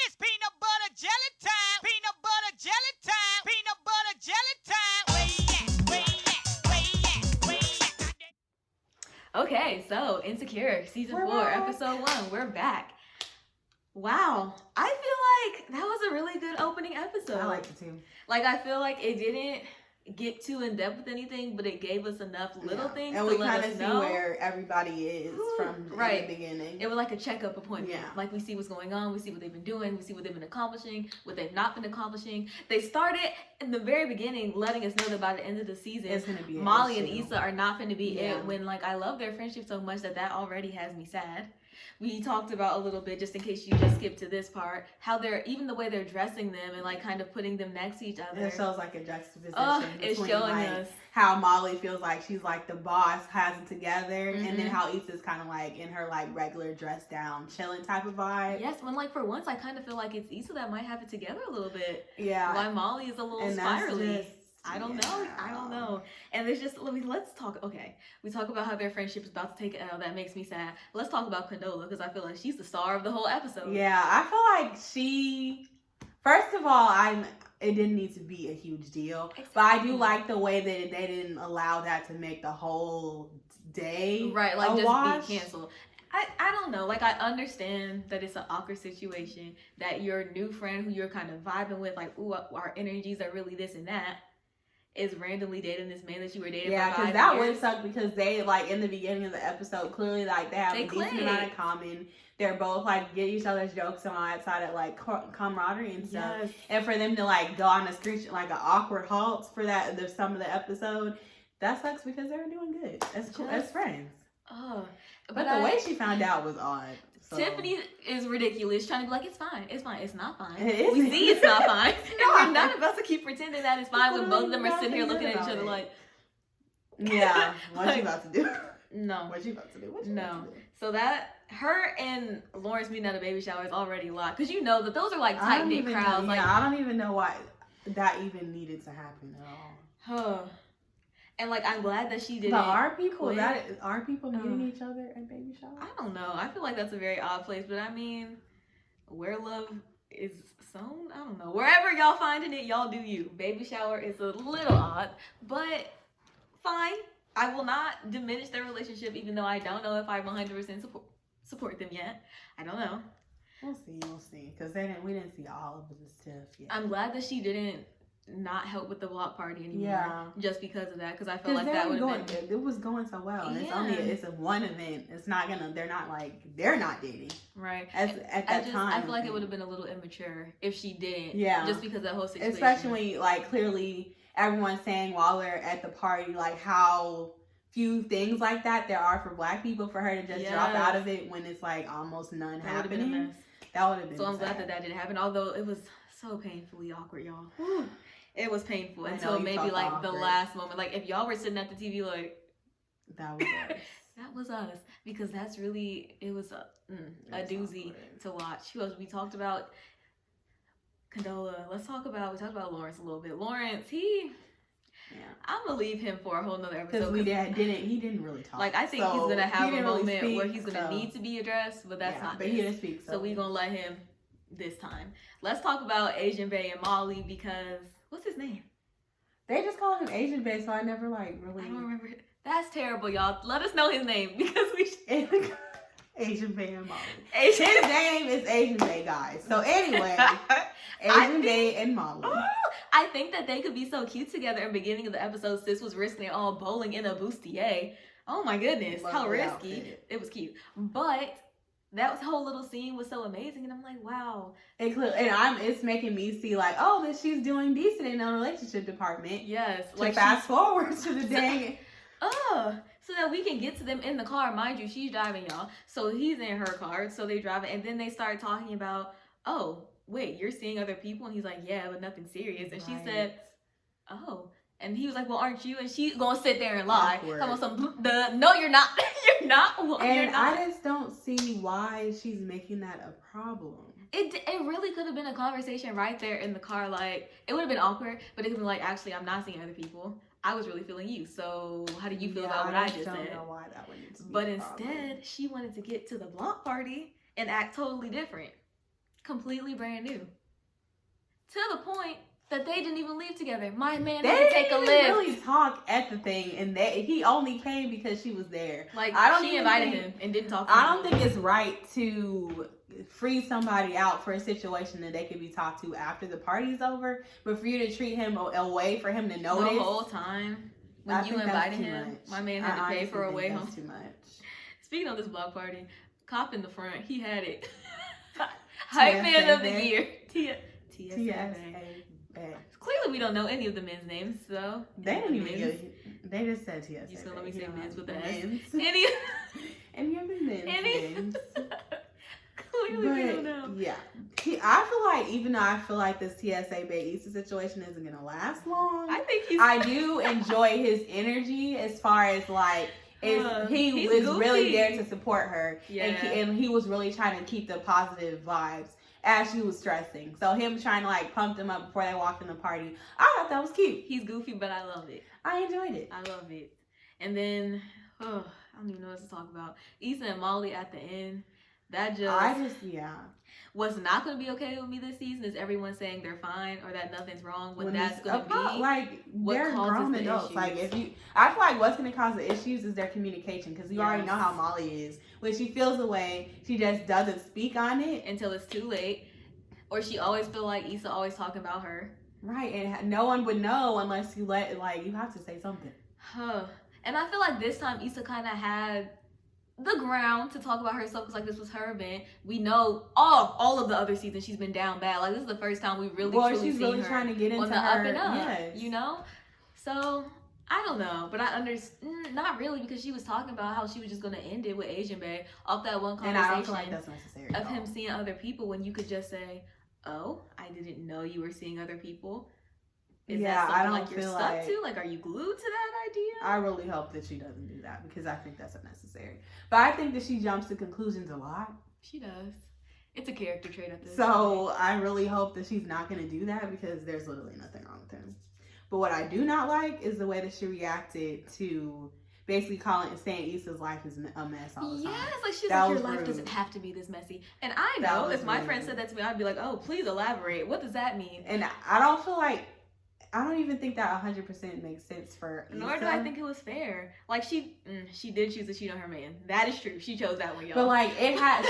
It's peanut butter jelly time. Peanut butter jelly time. Peanut butter jelly time. Where you at? Where you at? Where you at? Where you at? Okay, so Insecure season We're 4, back. episode 1. We're back. Wow, I feel like that was a really good opening episode. I liked it too. Like, I feel like it didn't get too in depth with anything, but it gave us enough little things and to we let kind us of see know where everybody is from Right. the beginning. It was like a checkup appointment. Yeah. Like, we see what's going on, we see what they've been doing, we see what they've been accomplishing, what they've not been accomplishing. They started in the very beginning letting us know that by the end of the season, It's gonna be an Molly and issue. Issa are not going to be Yeah. it. When, like, I love their friendship so much that already has me sad. We talked about a little bit, just in case you just skipped to this part, how they're, even the way they're dressing them and like kind of putting them next to each other. It shows like a juxtaposition. Oh, it's between, showing like, us how Molly feels like she's like the boss, has it together, and then Mhm. how Issa's kind of like in her like regular dress down, chilling type of vibe. Yes, when like for once I kind of feel like it's Issa that might have it together a little bit. Yeah. Why Molly is a little And that's spirally. just- I don't know. And there's just, let's talk. Okay, we talk about how their friendship is about to take an L. That makes me sad. Let's talk about Condola, because I feel like she's the star of the whole episode. Yeah, I feel like she. First of all, it didn't need to be a huge deal, but I do like the way that they didn't allow that to make the whole day Right, like a just wash. be canceled. I don't know. Like, I understand that it's an awkward situation, that your new friend who you're kind of vibing with, like, ooh, our energies are really this and that, is randomly dating this man that you were dating Yeah, for 5 because that years. would suck, because they, like, in the beginning of the episode, clearly, like, they have They a decent amount click. in common. They're both, like, get each other's jokes on outside of, like, camaraderie and stuff. Yes. And for them to, like, go on a screech, like, an awkward halt for that, some of the episode, that sucks, because they were doing good as friends. Oh. But the way she found out was odd. So. Tiffany is ridiculous, trying to be like, it's fine. It's not fine. It isn't. We see it's not fine. It's And not. we're not about to keep pretending that it's fine when both of them are Nothing sitting here looking at each about other it. like, Yeah, what Like, you about to do? no. What you about to do? What you No. about to do? So that, her and Lawrence meeting at a baby shower is already a lot. Because you know that those are like I don't tight-knit even crowds. know, Like, I don't even know why that even needed to happen at all. and like, I'm glad that she didn't. But are people quit. meeting each other at baby showers? I don't know. I feel like that's a very odd place. But I mean, where love is sown, I don't know. Wherever y'all finding it, y'all do you. Baby shower is a little odd, but fine. I will not diminish their relationship, even though I don't know if I 100% support them yet. I don't know. We'll see. Because we didn't see all of the stuff yet. I'm glad that she didn't not help with the block party anymore. Yeah. Just because of that, because I felt like They that were would have been. it was going so well. And Yeah. it's a one event. It's not gonna. They're not dating. Right. At that time. I feel like it would have been a little immature if she didn't. Yeah. Just because of that whole situation. Especially when, like, clearly everyone's saying while they're at the party, like, how few things like that there are for black people, for her to just drop Yes. out of it when it's like almost none That would have been a happening. mess. That would have been So I'm glad sad. that didn't happen. Although it was so painfully awkward, y'all. It was painful I know, until you maybe felt like the awkward. last moment. Like, if y'all were sitting at the TV, like, That was us. that was us, because that's really, it was a That's doozy awkward. to watch. Who else? We talked about Condola. We talked about Lawrence a little bit. Lawrence, Yeah. I'm gonna leave him for a whole nother Because episode. he didn't really talk. Like, I think he's So, gonna have he a didn't really moment where speak, he's gonna so- need to be addressed, but that's Yeah, not but this. he didn't speak. So we gonna let him this time. Let's talk about Asian Bay and Molly, because what's his name? They just call him Asian Bay, so I never like I really. don't remember. That's terrible, y'all. Let us know his name, because we should. Asian Bay and Molly. Asian. His name is Asian Bay, guys. So anyway, Asian Bay and Molly. I think that they could be so cute together. In the beginning of the episode, Sis was risking it all bowling in a bustier. Oh my goodness, Love how the risky. outfit. It was cute. But that whole little scene was so amazing, and I'm like, wow. It's making me see like, oh, that she's doing decent in the relationship department. Yes. To fast forward to the day. So that we can get to them in the car. Mind you, she's driving, y'all. So he's in her car, so they drive it, and then they start talking about, oh, wait, you're seeing other people? And he's like, yeah, but nothing serious. And she said, oh. And he was like, well, aren't you? And she's gonna sit there and lie. Awkward. Come on, no, you're not. You're not. And You're not. I just don't see why she's making that a problem. It really could have been a conversation right there in the car. Like, it would have been awkward, but it could be like, actually, I'm not seeing other people. I was really feeling you. So how do you feel about what I just don't said? know why that would need to be But a problem. instead, she wanted to get to the block party and act totally different. completely brand new. To the point that they didn't even leave together. My man They had to take a didn't lift. even really talk at the thing, and he only came because she was there. Like, I don't she even invited think- him and didn't talk to him. I don't think it's right to free somebody out for a situation that they could be talked to after the party's over, but for you to treat him away for him to notice. The whole time when I you think that's invited too him, much. my man had to I pay for a honestly way think home. that's too much. Speaking of this block party, cop in the front, he had it. Hype man of the TSA. year. TSA. TSA. Clearly, we don't know any of the men's names, so They didn't even Men's. get. They just said TSA. You still let me You say know, men's with the S? men's. Any. Any of the men's. Any. names. Clearly, we don't know. But yeah, I feel like even though I feel like this TSA Bay Issa situation isn't gonna last long, I think he's. I do enjoy his energy as far as like he he's was goofy. really there to support her, Yeah. and he was really trying to keep the positive vibes as she was stressing. So him trying to like pump them up before they walked in the party, I thought that was cute. He's goofy, but I love it. I enjoyed it. I love it. And then, I don't even know what to talk about. Issa and Molly at the end. That was not going to be okay with me this season. Is everyone saying they're fine or that nothing's wrong? When that's going to be like what they're causes grown the adults. issues. Like I feel like what's going to cause the issues is their communication, because you already know how Molly is. When she feels a way, she just doesn't speak on it until it's too late, or she always feel like Issa always talking about her. Right, and no one would know unless you you have to say something. And I feel like this time Issa kind of had the ground to talk about herself, because like this was her event. We know all of the other seasons she's been down bad. Like this is the first time we really truly she's seen really her trying to get into on the her, up and up. yes. You know, so I don't know, but I understand. Not really, because she was talking about how she was just gonna end it with Asian Bae off that one And conversation I don't feel like that's necessary of at him all. seeing other people, when you could just say, "Oh, I didn't know you were seeing other people." Is Yeah, that I something don't like you're feel stuck like- to? Like, are you glued to that idea? I really hope that she doesn't do that, because I think that's unnecessary. But I think that she jumps to conclusions a lot. She does. It's a character trait at this So point. I really hope that she's not going to do that, because there's literally nothing wrong with him. But what I do not like is the way that she reacted to basically saying Issa's life is a mess all the time. Yes, like she's That like, your was life rude. doesn't have to be this messy. And I That know was if my rude. friend said that to me, I'd be like, oh, please elaborate. What does that mean? And I don't feel like, I don't even think that 100% makes sense for Issa. Nor do I think it was fair. Like she did choose to cheat on her man. That is true. She chose that one, y'all. But like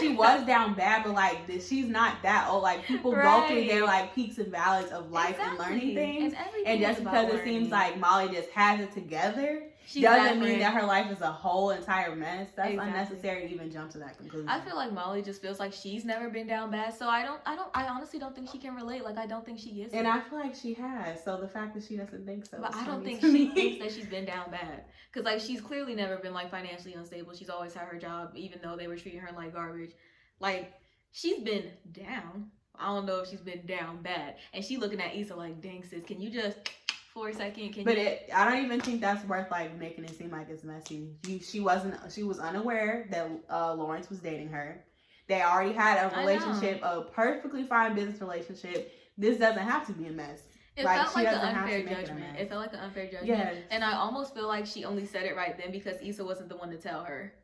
she was down bad, but like she's not that old. Like people go through Right. their like peaks and valleys of life and learning Exactly. things. everything And just is about because it seems learning. like Molly just has it together, She's doesn't mean different. that her life is a whole entire mess. That's Exactly. unnecessary to even jump to that conclusion. I feel like Molly just feels like she's never been down bad, so I honestly don't think she can relate. Like I don't think she gets it. And I feel like she has. So the fact that she doesn't think so. But is I don't funny think to she me. thinks that she's been down bad. Because, like, she's clearly never been, like, financially unstable. She's always had her job, even though they were treating her like garbage. Like, she's been down. I don't know if she's been down bad. And she looking at Issa like, dang, sis, can you just, for a second, I don't even think that's worth, like, making it seem like it's messy. She was unaware that Lawrence was dating her. They already had a relationship, a perfectly fine business relationship. This doesn't have to be a mess. It Like, felt she like an doesn't have to unfair make it a judgment. mess. It felt like an unfair judgment. Yes. And I almost feel like she only said it right then because Issa wasn't the one to tell her.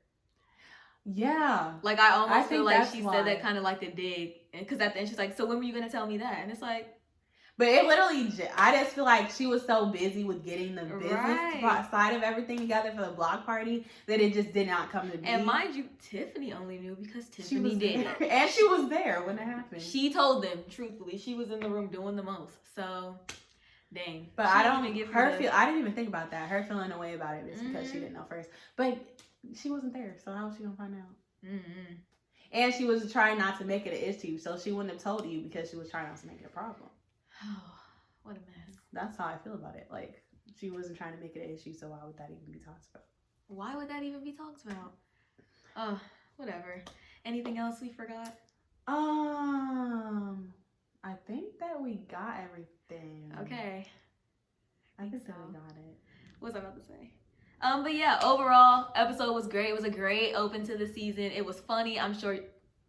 Yeah. Like, I almost feel think like that's she why. said that kind of like the dig. Because at the end, she's like, so when were you going to tell me that? And it's like, But it literally, I just feel like she was so busy with getting the business Right. side of everything together for the block party that it just did not come to be. and mind you, Tiffany only knew because she Tiffany was did there. it. And she was there when it happened. She told them, truthfully. She was in the room doing the most. So, dang. But She I didn't don't even give her the- feel. I didn't even think about that. Her feeling a way about it is because she Mhm. didn't know first. But she wasn't there, so how was she gonna find out? Mm-mm. And she was trying not to make it an issue, so she wouldn't have told you because she was trying not to make it a problem. Oh, what a mess. That's how I feel about it. Like she wasn't trying to make it an issue, so why would that even be talked about? Why would that even be talked about? Oh, whatever. Anything else we forgot? I think that we got everything. Okay. I think that so. we got it. What was I about to say? But yeah, overall, episode was great. It was a great open to the season. It was funny. I'm sure.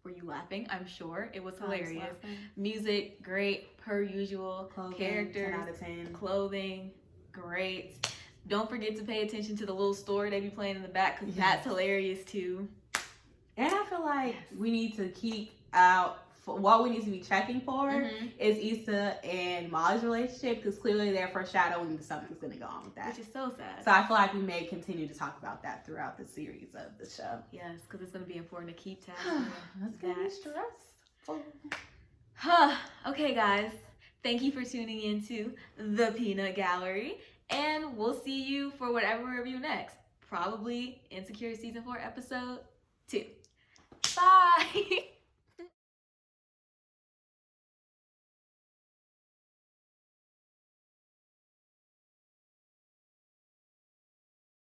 Were you laughing? I'm sure. It was hilarious. Music, great, per usual. Clothing, Characters, 10 out of 10. clothing, great. Don't forget to pay attention to the little story they be playing in the back because Yes. that's hilarious too. And I feel like Yes. we need to keep out what we need to be checking for Mhm. is Issa and Molly's relationship, because clearly they're foreshadowing that something's going to go on with that. Which is so sad. So I feel like we may continue to talk about that throughout the series of the show. Yes, because it's going to be important to keep tabs on That's going to be that. stressful. Okay, guys. Thank you for tuning into the Peanut Gallery. And we'll see you for whatever we review next. Probably Insecure Season 4, Episode 2. Bye!